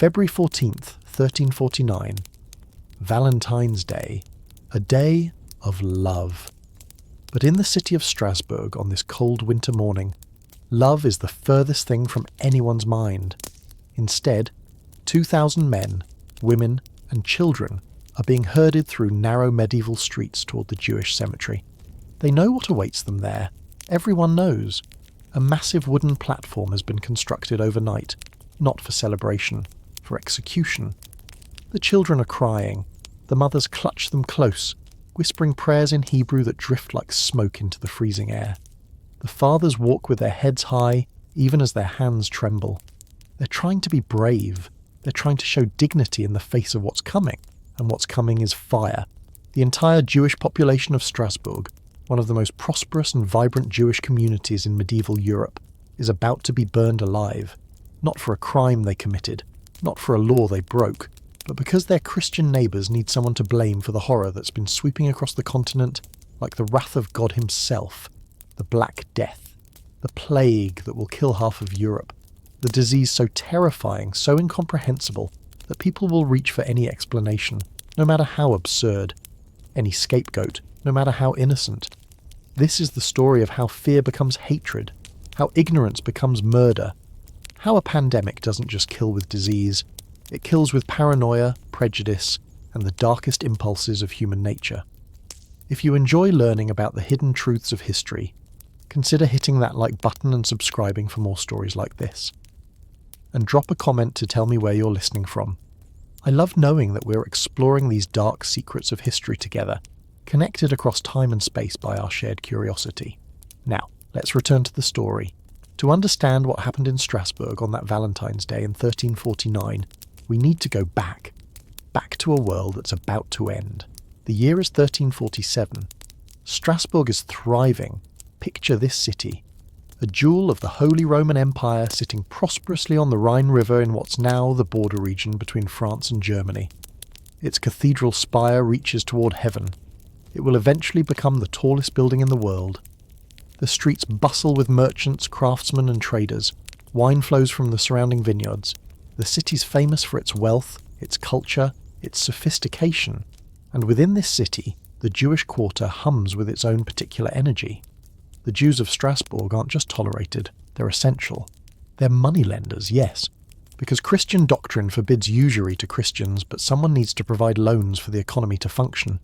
February 14th, 1349. Valentine's Day. A day of love. But in the city of Strasbourg on this cold winter morning, love is the furthest thing from anyone's mind. Instead, 2,000 men, women, and children are being herded through narrow medieval streets toward the Jewish cemetery. They know what awaits them there. Everyone knows. A massive wooden platform has been constructed overnight, not for celebration, for execution. The children are crying. The mothers clutch them close, whispering prayers in Hebrew that drift like smoke into the freezing air. The fathers walk with their heads high, even as their hands tremble. They're trying to be brave. They're trying to show dignity in the face of what's coming, and what's coming is fire. The entire Jewish population of Strasbourg, one of the most prosperous and vibrant Jewish communities in medieval Europe, is about to be burned alive, not for a crime they committed, not for a law they broke, but because their Christian neighbours need someone to blame for the horror that's been sweeping across the continent like the wrath of God himself, the Black Death, the plague that will kill half of Europe, the disease so terrifying, so incomprehensible, that people will reach for any explanation, no matter how absurd, any scapegoat, no matter how innocent. This is the story of how fear becomes hatred, how ignorance becomes murder, how a pandemic doesn't just kill with disease, it kills with paranoia, prejudice, and the darkest impulses of human nature. If you enjoy learning about the hidden truths of history, consider hitting that like button and subscribing for more stories like this. And drop a comment to tell me where you're listening from. I love knowing that we're exploring these dark secrets of history together, connected across time and space by our shared curiosity. Now, let's return to the story. To understand what happened in Strasbourg on that Valentine's Day in 1349, we need to go back to a world that's about to end. The year is 1347. Strasbourg is thriving. Picture this city. A jewel of the Holy Roman Empire sitting prosperously on the Rhine River in what's now the border region between France and Germany. Its cathedral spire reaches toward heaven. It will eventually become the tallest building in the world. The streets bustle with merchants, craftsmen and traders. Wine flows from the surrounding vineyards. The city's famous for its wealth, its culture, its sophistication. And within this city, the Jewish quarter hums with its own particular energy. The Jews of Strasbourg aren't just tolerated, they're essential. They're moneylenders, yes, because Christian doctrine forbids usury to Christians, but someone needs to provide loans for the economy to function.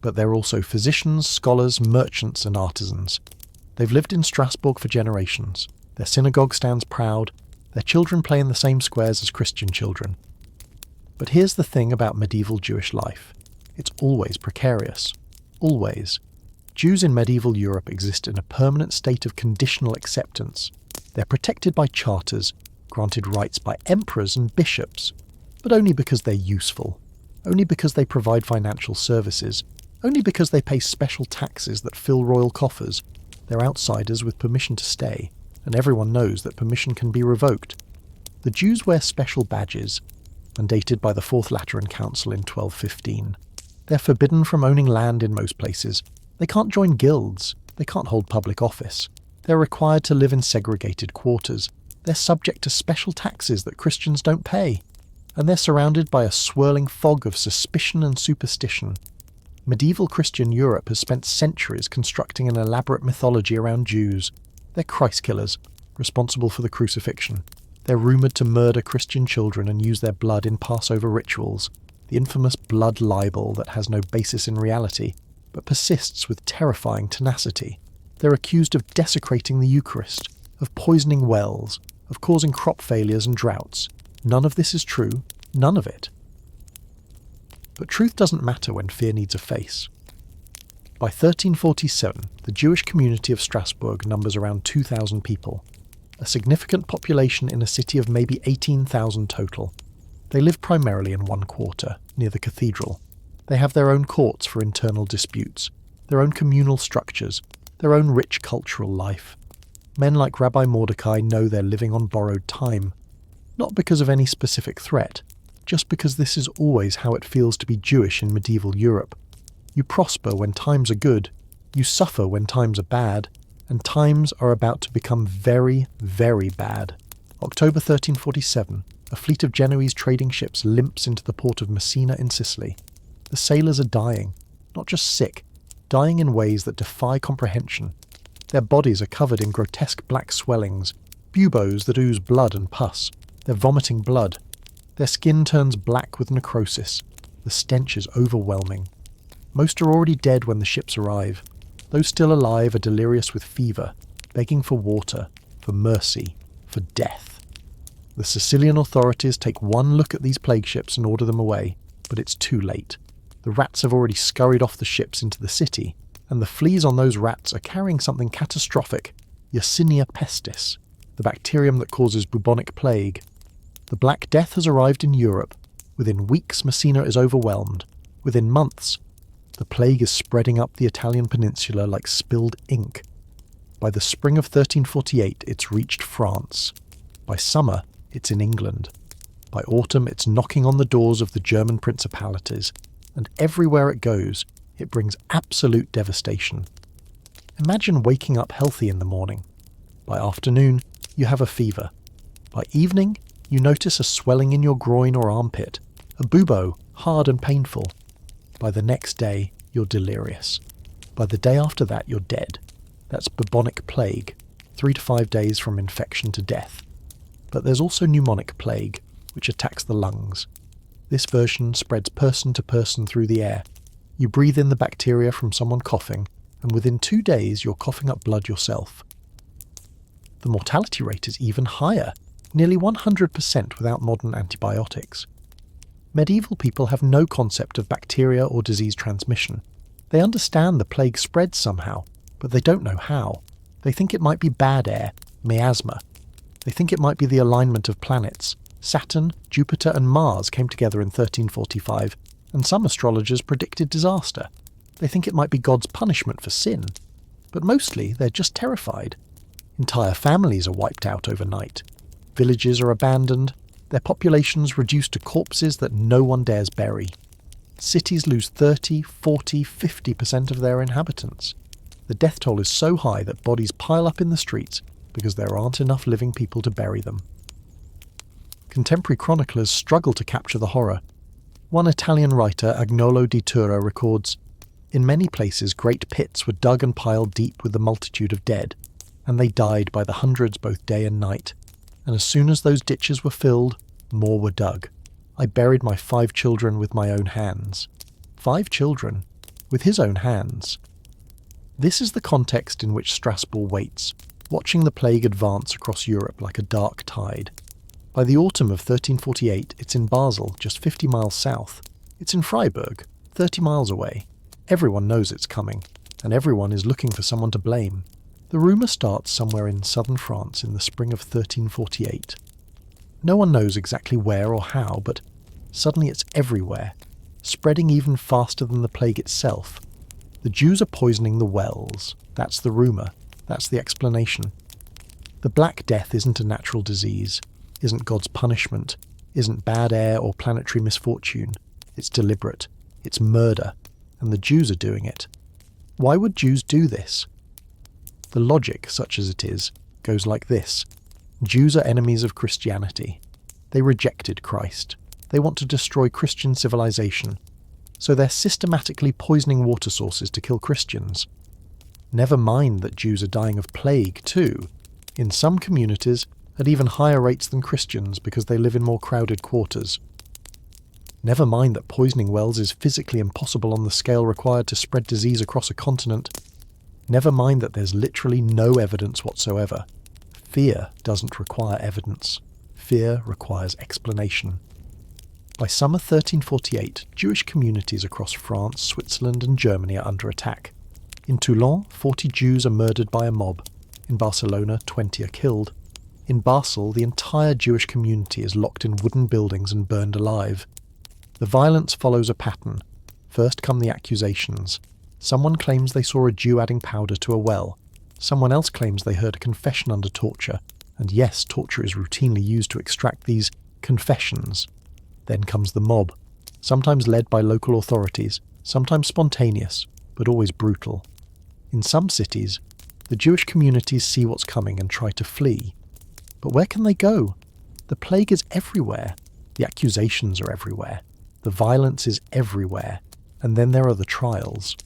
But they're also physicians, scholars, merchants and artisans. They've lived in Strasbourg for generations. Their synagogue stands proud. Their children play in the same squares as Christian children. But here's the thing about medieval Jewish life. It's always precarious. Always. Jews in medieval Europe exist in a permanent state of conditional acceptance. They're protected by charters, granted rights by emperors and bishops, but only because they're useful, only because they provide financial services, only because they pay special taxes that fill royal coffers. They're outsiders with permission to stay, and everyone knows that permission can be revoked. The Jews wear special badges, mandated by the Fourth Lateran Council in 1215. They're forbidden from owning land in most places. They can't join guilds. They can't hold public office. They're required to live in segregated quarters. They're subject to special taxes that Christians don't pay. And they're surrounded by a swirling fog of suspicion and superstition. Medieval Christian Europe has spent centuries constructing an elaborate mythology around Jews. They're Christ killers, responsible for the crucifixion. They're rumoured to murder Christian children and use their blood in Passover rituals, the infamous blood libel that has no basis in reality, but persists with terrifying tenacity. They're accused of desecrating the Eucharist, of poisoning wells, of causing crop failures and droughts. None of this is true, none of it. But truth doesn't matter when fear needs a face. By 1347, the Jewish community of Strasbourg numbers around 2,000 people, a significant population in a city of maybe 18,000 total. They live primarily in one quarter, near the cathedral. They have their own courts for internal disputes, their own communal structures, their own rich cultural life. Men like Rabbi Mordecai know they're living on borrowed time, not because of any specific threat, just because this is always how it feels to be Jewish in medieval Europe. You prosper when times are good, you suffer when times are bad, and times are about to become very, very bad. October 1347, A fleet of Genoese trading ships limps into the port of Messina in Sicily. The sailors are dying, not just sick, dying in ways that defy comprehension. Their bodies are covered in grotesque black swellings, buboes that ooze blood and pus. They're vomiting blood. Their skin turns black with necrosis. The stench is overwhelming. Most are already dead when the ships arrive. Those still alive are delirious with fever, begging for water, for mercy, for death. The Sicilian authorities take one look at these plague ships and order them away, but it's too late. The rats have already scurried off the ships into the city, and the fleas on those rats are carrying something catastrophic, Yersinia pestis, the bacterium that causes bubonic plague. The Black Death has arrived in Europe. Within weeks, Messina is overwhelmed. Within months, the plague is spreading up the Italian peninsula like spilled ink. By the spring of 1348, it's reached France. By summer, it's in England. By autumn, it's knocking on the doors of the German principalities, and everywhere it goes, it brings absolute devastation. Imagine waking up healthy in the morning. By afternoon, you have a fever. By evening, you notice a swelling in your groin or armpit, a bubo, hard and painful. By the next day, you're delirious. By the day after that, you're dead. That's bubonic plague, 3 to 5 days from infection to death. But there's also pneumonic plague, which attacks the lungs. This version spreads person to person through the air. You breathe in the bacteria from someone coughing, and within 2 days you're coughing up blood yourself. The mortality rate is even higher, nearly 100% without modern antibiotics. Medieval people have no concept of bacteria or disease transmission. They understand the plague spreads somehow, but they don't know how. They think it might be bad air, miasma. They think it might be the alignment of planets. Saturn, Jupiter and Mars came together in 1345, and some astrologers predicted disaster. They think it might be God's punishment for sin. But mostly they're just terrified. Entire families are wiped out overnight. Villages are abandoned, their populations reduced to corpses that no one dares bury. Cities lose 30, 40, 50% of their inhabitants. The death toll is so high that bodies pile up in the streets because there aren't enough living people to bury them. Contemporary chroniclers struggle to capture the horror. One Italian writer, Agnolo di Tura, records, "In many places great pits were dug and piled deep with the multitude of dead, and they died by the hundreds both day and night. And as soon as those ditches were filled, more were dug. I buried my 5 children with my own hands." 5 children, with his own hands. This is the context in which Strasbourg waits, watching the plague advance across Europe like a dark tide. By the autumn of 1348, it's in Basel, just 50 miles south. It's in Freiburg, 30 miles away. Everyone knows it's coming, and everyone is looking for someone to blame. The rumour starts somewhere in southern France in the spring of 1348. No one knows exactly where or how, but suddenly it's everywhere, spreading even faster than the plague itself. The Jews are poisoning the wells. That's the rumour. That's the explanation. The Black Death isn't a natural disease, isn't God's punishment, isn't bad air or planetary misfortune. It's deliberate. It's murder. And the Jews are doing it. Why would Jews do this? The logic, such as it is, goes like this. Jews are enemies of Christianity. They rejected Christ. They want to destroy Christian civilization. So they're systematically poisoning water sources to kill Christians. Never mind that Jews are dying of plague too. In some communities, at even higher rates than Christians because they live in more crowded quarters. Never mind that poisoning wells is physically impossible on the scale required to spread disease across a continent. Never mind that there's literally no evidence whatsoever. Fear doesn't require evidence. Fear requires explanation. By summer 1348, Jewish communities across France, Switzerland and Germany are under attack. In Toulon, 40 Jews are murdered by a mob. In Barcelona, 20 are killed. In Basel, the entire Jewish community is locked in wooden buildings and burned alive. The violence follows a pattern. First come the accusations. Someone claims they saw a Jew adding powder to a well. Someone else claims they heard a confession under torture. And yes, torture is routinely used to extract these confessions. Then comes the mob, sometimes led by local authorities, sometimes spontaneous, but always brutal. In some cities, the Jewish communities see what's coming and try to flee. But where can they go? The plague is everywhere. The accusations are everywhere. The violence is everywhere. And then there are the trials.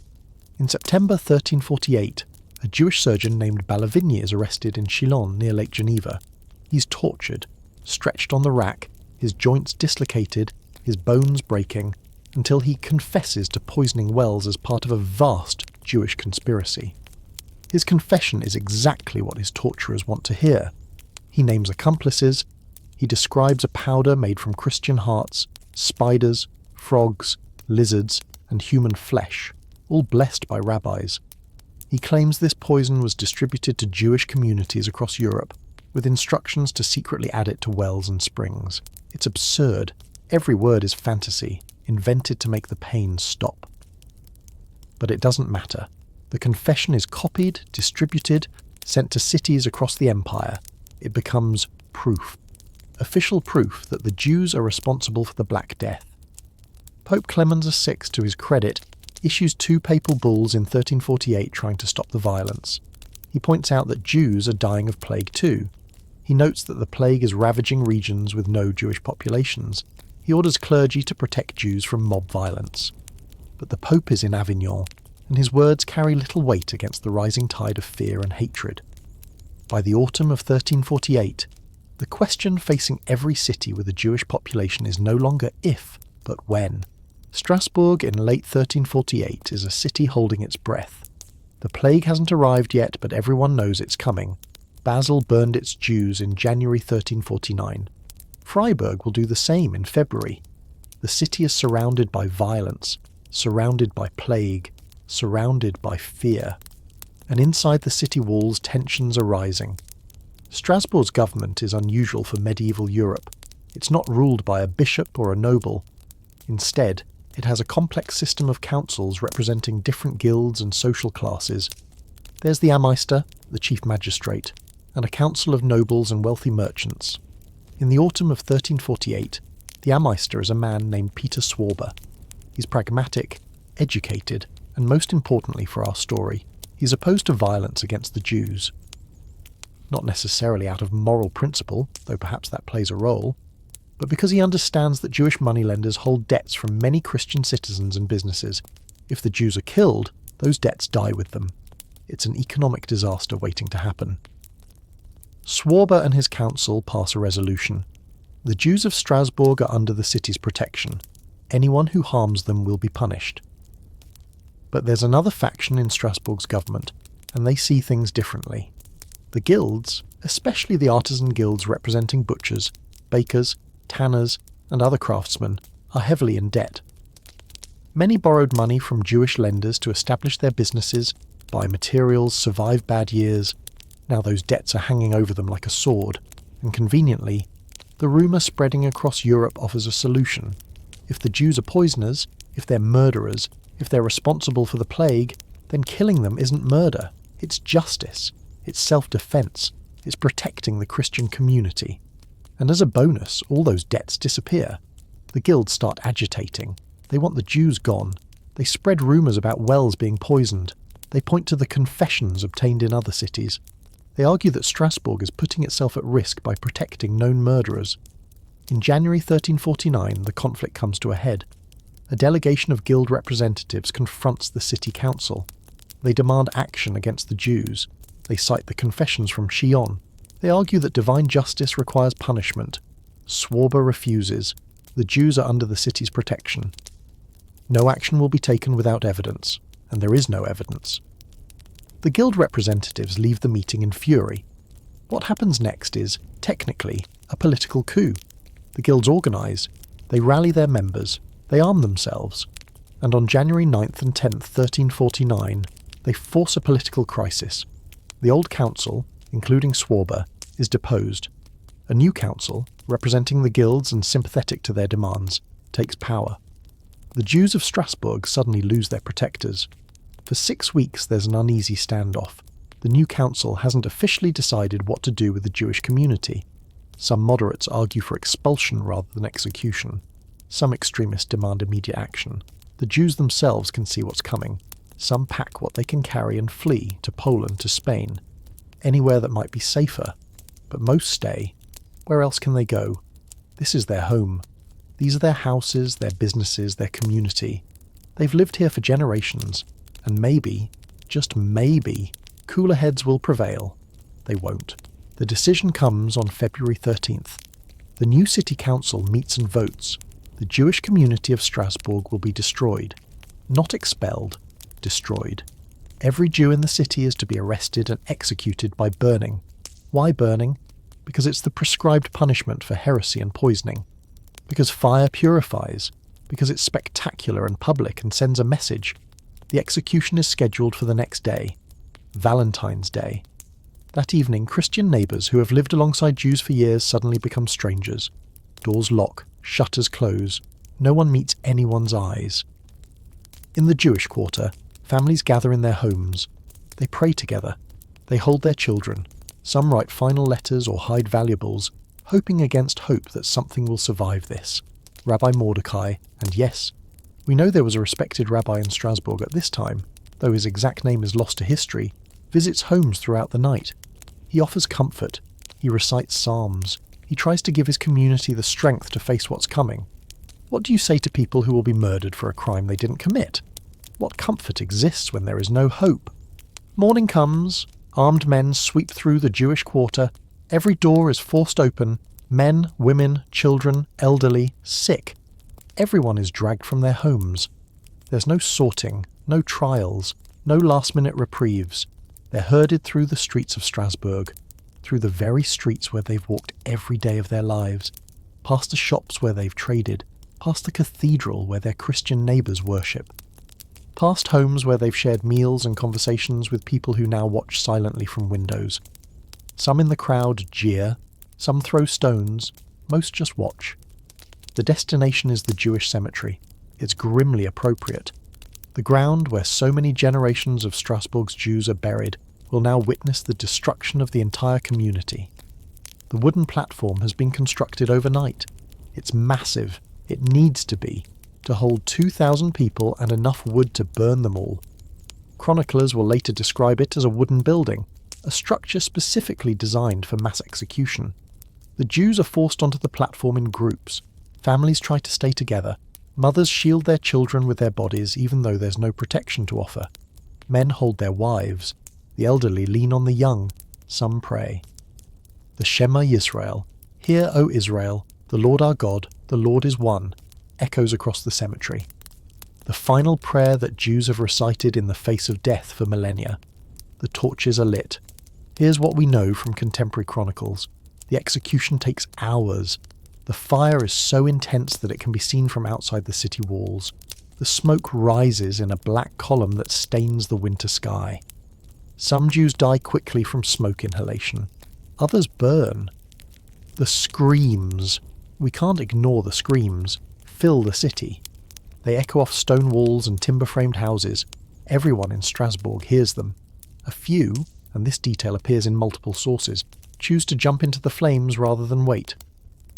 In September 1348, a Jewish surgeon named Valentine is arrested in Chillon near Lake Geneva. He's tortured, stretched on the rack, his joints dislocated, his bones breaking, until he confesses to poisoning wells as part of a vast Jewish conspiracy. His confession is exactly what his torturers want to hear. He names accomplices. He describes a powder made from Christian hearts, spiders, frogs, lizards, and human flesh, all blessed by rabbis. He claims this poison was distributed to Jewish communities across Europe, with instructions to secretly add it to wells and springs. It's absurd. Every word is fantasy, invented to make the pain stop. But it doesn't matter. The confession is copied, distributed, sent to cities across the empire. It becomes proof. Official proof that the Jews are responsible for the Black Death. Pope Clemens VI, to his credit, issues 2 papal bulls in 1348 trying to stop the violence. He points out that Jews are dying of plague too. He notes that the plague is ravaging regions with no Jewish populations. He orders clergy to protect Jews from mob violence. But the Pope is in Avignon, and his words carry little weight against the rising tide of fear and hatred. By the autumn of 1348, the question facing every city with a Jewish population is no longer if, but when. Strasbourg in late 1348 is a city holding its breath. The plague hasn't arrived yet, but everyone knows it's coming. Basel burned its Jews in January 1349. Freiburg will do the same in February. The city is surrounded by violence, surrounded by plague, surrounded by fear. And inside the city walls, tensions are rising. Strasbourg's government is unusual for medieval Europe. It's not ruled by a bishop or a noble. Instead, it has a complex system of councils representing different guilds and social classes. There's the Ameister, the chief magistrate, and a council of nobles and wealthy merchants. In the autumn of 1348, the Ameister is a man named Peter Swarber. He's pragmatic, educated, and most importantly for our story, he's opposed to violence against the Jews. Not necessarily out of moral principle, though perhaps that plays a role, but because he understands that Jewish moneylenders hold debts from many Christian citizens and businesses. If the Jews are killed, those debts die with them. It's an economic disaster waiting to happen. Swarber and his council pass a resolution. The Jews of Strasbourg are under the city's protection. Anyone who harms them will be punished. But there's another faction in Strasbourg's government, and they see things differently. The guilds, especially the artisan guilds representing butchers, bakers, tanners, and other craftsmen, are heavily in debt. Many borrowed money from Jewish lenders to establish their businesses, buy materials, survive bad years. Now those debts are hanging over them like a sword, and conveniently, the rumour spreading across Europe offers a solution. If the Jews are poisoners, if they're murderers, if they're responsible for the plague, then killing them isn't murder. It's justice. It's self-defence. It's protecting the Christian community. And as a bonus, all those debts disappear. The guilds start agitating. They want the Jews gone. They spread rumours about wells being poisoned. They point to the confessions obtained in other cities. They argue that Strasbourg is putting itself at risk by protecting known murderers. In January 1349, the conflict comes to a head. A delegation of guild representatives confronts the city council. They demand action against the Jews. They cite the confessions from Chillon. They argue that divine justice requires punishment. Swarber refuses. The Jews are under the city's protection. No action will be taken without evidence, and there is no evidence. The guild representatives leave the meeting in fury. What happens next is, technically, a political coup. The guilds organise. They rally their members. They arm themselves. And on January 9th and 10th, 1349, they force a political crisis. The old council, including Swarber, is deposed. A new council, representing the guilds and sympathetic to their demands, takes power. The Jews of Strasbourg suddenly lose their protectors. For 6 weeks there's an uneasy standoff. The new council hasn't officially decided what to do with the Jewish community. Some moderates argue for expulsion rather than execution. Some extremists demand immediate action. The Jews themselves can see what's coming. Some pack what they can carry and flee to Poland, to Spain, anywhere that might be safer. But most stay. Where else can they go? This is their home. These are their houses, their businesses, their community. They've lived here for generations, and maybe, just maybe, cooler heads will prevail. They won't. The decision comes on February 13th. The new city council meets and votes. The Jewish community of Strasbourg will be destroyed. Not expelled, destroyed. Every Jew in the city is to be arrested and executed by burning. Why burning? Because it's the prescribed punishment for heresy and poisoning. Because fire purifies. Because it's spectacular and public and sends a message. The execution is scheduled for the next day, Valentine's Day. That evening, Christian neighbours who have lived alongside Jews for years suddenly become strangers. Doors lock, shutters close. No one meets anyone's eyes. In the Jewish quarter, families gather in their homes. They pray together. They hold their children. Some write final letters or hide valuables, hoping against hope that something will survive this. Rabbi Mordecai, and yes, we know there was a respected rabbi in Strasbourg at this time, though his exact name is lost to history, visits homes throughout the night. He offers comfort. He recites psalms. He tries to give his community the strength to face what's coming. What do you say to people who will be murdered for a crime they didn't commit? What comfort exists when there is no hope? Morning comes. Armed men sweep through the Jewish quarter. Every door is forced open. Men, women, children, elderly, sick. Everyone is dragged from their homes. There's no sorting, no trials, no last-minute reprieves. They're herded through the streets of Strasbourg, through the very streets where they've walked every day of their lives, past the shops where they've traded, past the cathedral where their Christian neighbours worship, past homes where they've shared meals and conversations with people who now watch silently from windows. Some in the crowd jeer, some throw stones, most just watch. The destination is the Jewish cemetery. It's grimly appropriate. The ground where so many generations of Strasbourg's Jews are buried will now witness the destruction of the entire community. The wooden platform has been constructed overnight. It's massive. It needs to be, to hold 2,000 people and enough wood to burn them all. Chroniclers will later describe it as a wooden building, a structure specifically designed for mass execution. The Jews are forced onto the platform in groups. Families try to stay together. Mothers shield their children with their bodies even though there's no protection to offer. Men hold their wives. The elderly lean on the young. Some pray. The Shema Yisrael, Hear, O Israel, the Lord our God, the Lord is one, echoes across the cemetery. The final prayer that Jews have recited in the face of death for millennia. The torches are lit. Here's what we know from contemporary chronicles. The execution takes hours. The fire is so intense that it can be seen from outside the city walls. The smoke rises in a black column that stains the winter sky. Some Jews die quickly from smoke inhalation. Others burn. The screams, we can't ignore the screams, fill the city. They echo off stone walls and timber-framed houses. Everyone in Strasbourg hears them. A few, and this detail appears in multiple sources, choose to jump into the flames rather than wait.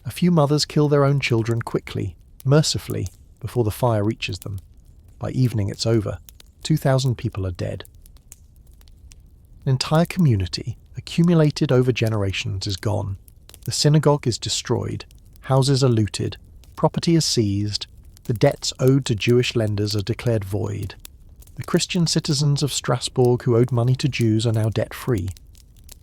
A few mothers kill their own children quickly, mercifully, before the fire reaches them. By evening it's over. 2,000 people are dead. An entire community, accumulated over generations, is gone. The synagogue is destroyed. Houses are looted. Property is seized. The debts owed to Jewish lenders are declared void. The Christian citizens of Strasbourg who owed money to Jews are now debt-free.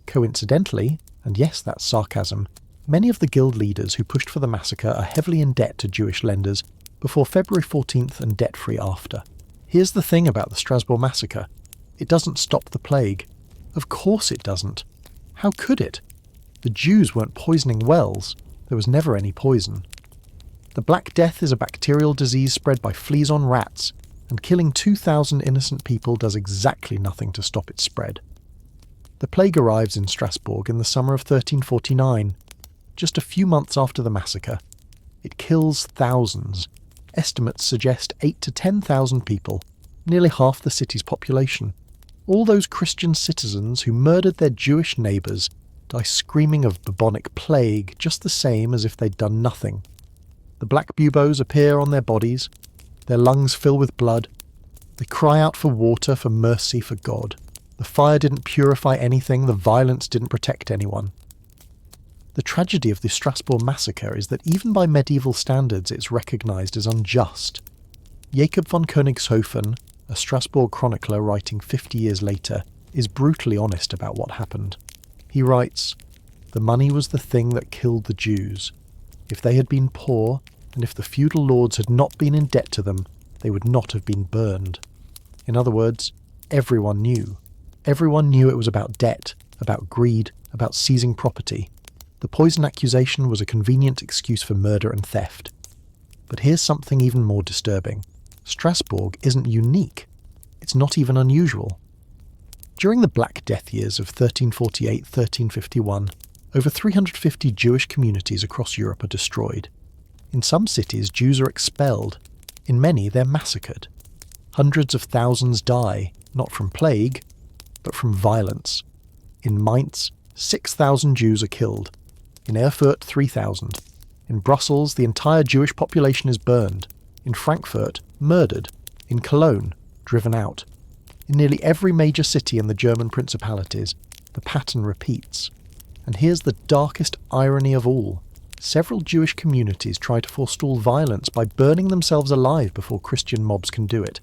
Coincidentally, and yes, that's sarcasm, many of the guild leaders who pushed for the massacre are heavily in debt to Jewish lenders before February 14th and debt-free after. Here's the thing about the Strasbourg Massacre. It doesn't stop the plague. Of course it doesn't. How could it? The Jews weren't poisoning wells. There was never any poison. The Black Death is a bacterial disease spread by fleas on rats, and killing 2,000 innocent people does exactly nothing to stop its spread. The plague arrives in Strasbourg in the summer of 1349, just a few months after the massacre. It kills thousands. Estimates suggest 8,000 to 10,000 people, nearly half the city's population. All those Christian citizens who murdered their Jewish neighbours die screaming of bubonic plague just the same as if they'd done nothing. The black buboes appear on their bodies. Their lungs fill with blood. They cry out for water, for mercy, for God. The fire didn't purify anything. The violence didn't protect anyone. The tragedy of the Strasbourg Massacre is that even by medieval standards it's recognised as unjust. Jacob von Königshofen, a Strasbourg chronicler writing 50 years later, is brutally honest about what happened. He writes, "The money was the thing that killed the Jews. If they had been poor, and if the feudal lords had not been in debt to them, they would not have been burned." In other words, everyone knew. Everyone knew it was about debt, about greed, about seizing property. The poison accusation was a convenient excuse for murder and theft. But here's something even more disturbing. Strasbourg isn't unique. It's not even unusual. During the Black Death years of 1348-1351, over 350 Jewish communities across Europe are destroyed. In some cities, Jews are expelled. In many, they're massacred. Hundreds of thousands die, not from plague, but from violence. In Mainz, 6,000 Jews are killed. In Erfurt, 3,000. In Brussels, the entire Jewish population is burned. In Frankfurt, murdered. In Cologne, driven out. In nearly every major city in the German principalities, the pattern repeats. And here's the darkest irony of all. Several Jewish communities try to forestall violence by burning themselves alive before Christian mobs can do it.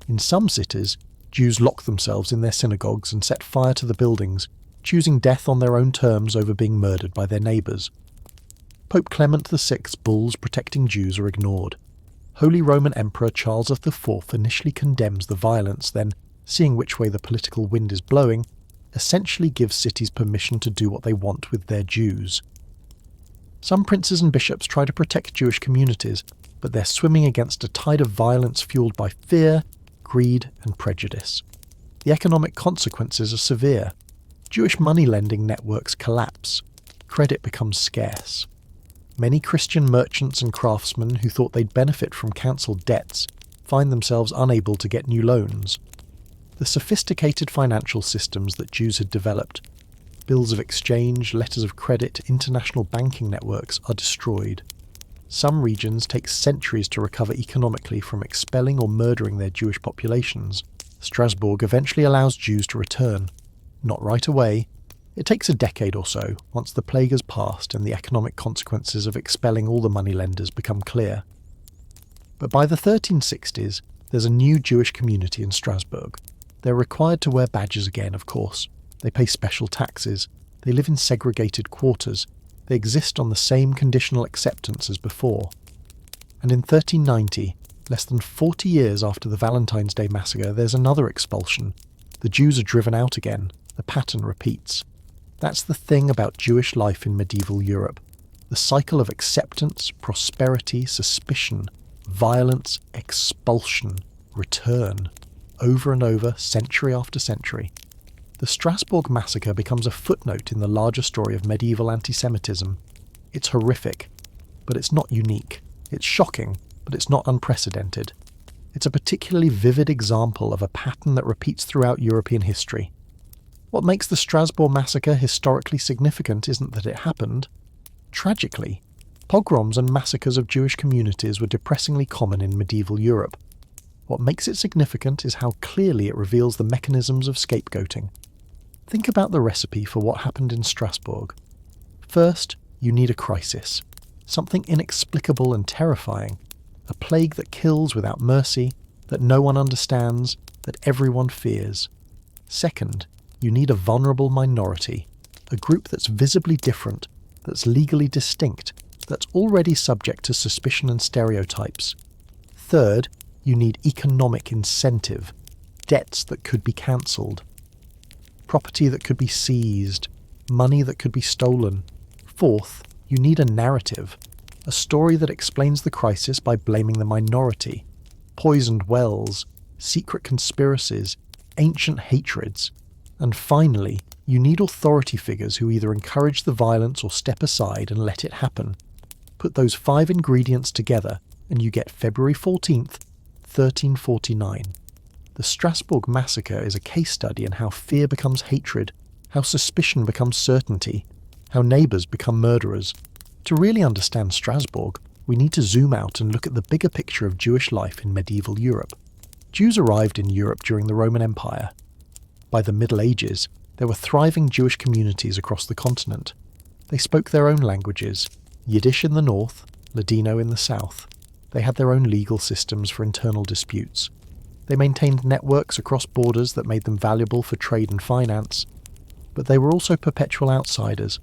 In some cities, Jews lock themselves in their synagogues and set fire to the buildings, choosing death on their own terms over being murdered by their neighbours. Pope Clement VI's bulls protecting Jews are ignored. Holy Roman Emperor Charles IV initially condemns the violence, then, seeing which way the political wind is blowing, essentially gives cities permission to do what they want with their Jews. Some princes and bishops try to protect Jewish communities, but they're swimming against a tide of violence fueled by fear, greed and prejudice. The economic consequences are severe. Jewish money-lending networks collapse. Credit becomes scarce. Many Christian merchants and craftsmen who thought they'd benefit from cancelled debts find themselves unable to get new loans. The sophisticated financial systems that Jews had developed, bills of exchange, letters of credit, international banking networks, are destroyed. Some regions take centuries to recover economically from expelling or murdering their Jewish populations. Strasbourg eventually allows Jews to return. Not right away. It takes a decade or so, once the plague has passed and the economic consequences of expelling all the moneylenders become clear. But by the 1360s, there's a new Jewish community in Strasbourg. They're required to wear badges again, of course. They pay special taxes. They live in segregated quarters. They exist on the same conditional acceptance as before. And in 1390, less than 40 years after the Valentine's Day massacre, there's another expulsion. The Jews are driven out again. The pattern repeats. That's the thing about Jewish life in medieval Europe. The cycle of acceptance, prosperity, suspicion, violence, expulsion, return. Over and over, century after century. The Strasbourg Massacre becomes a footnote in the larger story of medieval anti-Semitism. It's horrific, but it's not unique. It's shocking, but it's not unprecedented. It's a particularly vivid example of a pattern that repeats throughout European history. What makes the Strasbourg Massacre historically significant isn't that it happened. Tragically, pogroms and massacres of Jewish communities were depressingly common in medieval Europe. What makes it significant is how clearly it reveals the mechanisms of scapegoating. Think about the recipe for what happened in Strasbourg. First, you need a crisis. Something inexplicable and terrifying. A plague that kills without mercy, that no one understands, that everyone fears. Second, you need a vulnerable minority. A group that's visibly different, that's legally distinct, that's already subject to suspicion and stereotypes. Third, you need economic incentive, debts that could be cancelled, property that could be seized, money that could be stolen. Fourth, you need a narrative, a story that explains the crisis by blaming the minority, poisoned wells, secret conspiracies, ancient hatreds. And finally, you need authority figures who either encourage the violence or step aside and let it happen. Put those 5 ingredients together and you get February 14th, 1349. The Strasbourg Massacre is a case study in how fear becomes hatred, how suspicion becomes certainty, how neighbours become murderers. To really understand Strasbourg, we need to zoom out and look at the bigger picture of Jewish life in medieval Europe. Jews arrived in Europe during the Roman Empire. By the Middle Ages, there were thriving Jewish communities across the continent. They spoke their own languages, Yiddish in the north, Ladino in the south. They had their own legal systems for internal disputes. They maintained networks across borders that made them valuable for trade and finance. But they were also perpetual outsiders.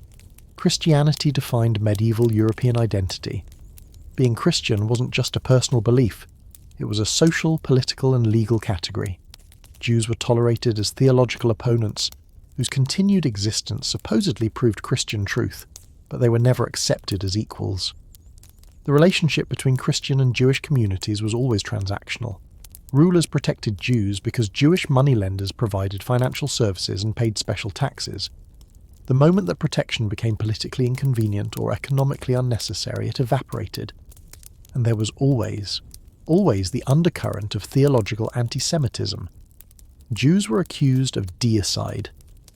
Christianity defined medieval European identity. Being Christian wasn't just a personal belief. It was a social, political and legal category. Jews were tolerated as theological opponents, whose continued existence supposedly proved Christian truth, but they were never accepted as equals. The relationship between Christian and Jewish communities was always transactional. Rulers protected Jews because Jewish moneylenders provided financial services and paid special taxes. The moment that protection became politically inconvenient or economically unnecessary, it evaporated. And there was always the undercurrent of theological anti-Semitism. Jews were accused of deicide,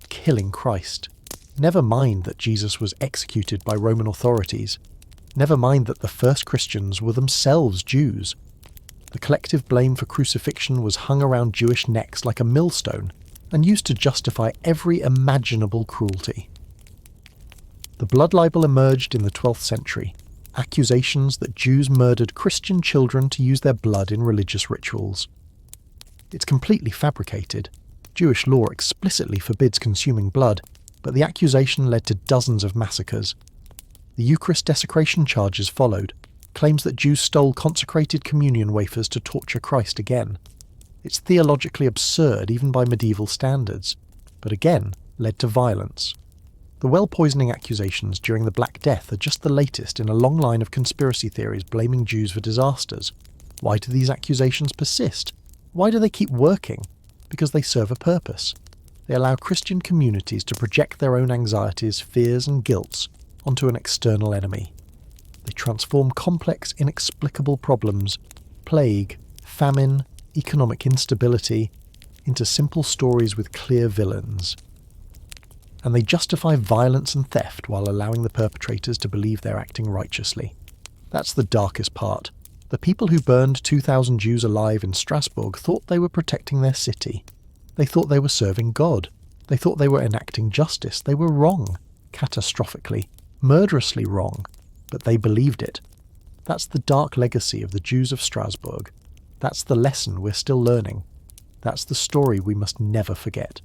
killing Christ. Never mind that Jesus was executed by Roman authorities. Never mind that the first Christians were themselves Jews. The collective blame for crucifixion was hung around Jewish necks like a millstone and used to justify every imaginable cruelty. The blood libel emerged in the 12th century, accusations that Jews murdered Christian children to use their blood in religious rituals. It's completely fabricated. Jewish law explicitly forbids consuming blood, but the accusation led to dozens of massacres. The Eucharist desecration charges followed, claims that Jews stole consecrated communion wafers to torture Christ again. It's theologically absurd even by medieval standards, but again led to violence. The well-poisoning accusations during the Black Death are just the latest in a long line of conspiracy theories blaming Jews for disasters. Why do these accusations persist? Why do they keep working? Because they serve a purpose. They allow Christian communities to project their own anxieties, fears and guilts onto an external enemy. They transform complex, inexplicable problems, plague, famine, economic instability, into simple stories with clear villains. And they justify violence and theft while allowing the perpetrators to believe they're acting righteously. That's the darkest part. The people who burned 2,000 Jews alive in Strasbourg thought they were protecting their city. They thought they were serving God. They thought they were enacting justice. They were wrong, catastrophically, murderously wrong, but they believed it. That's the dark legacy of the Jews of Strasbourg. That's the lesson we're still learning. That's the story we must never forget.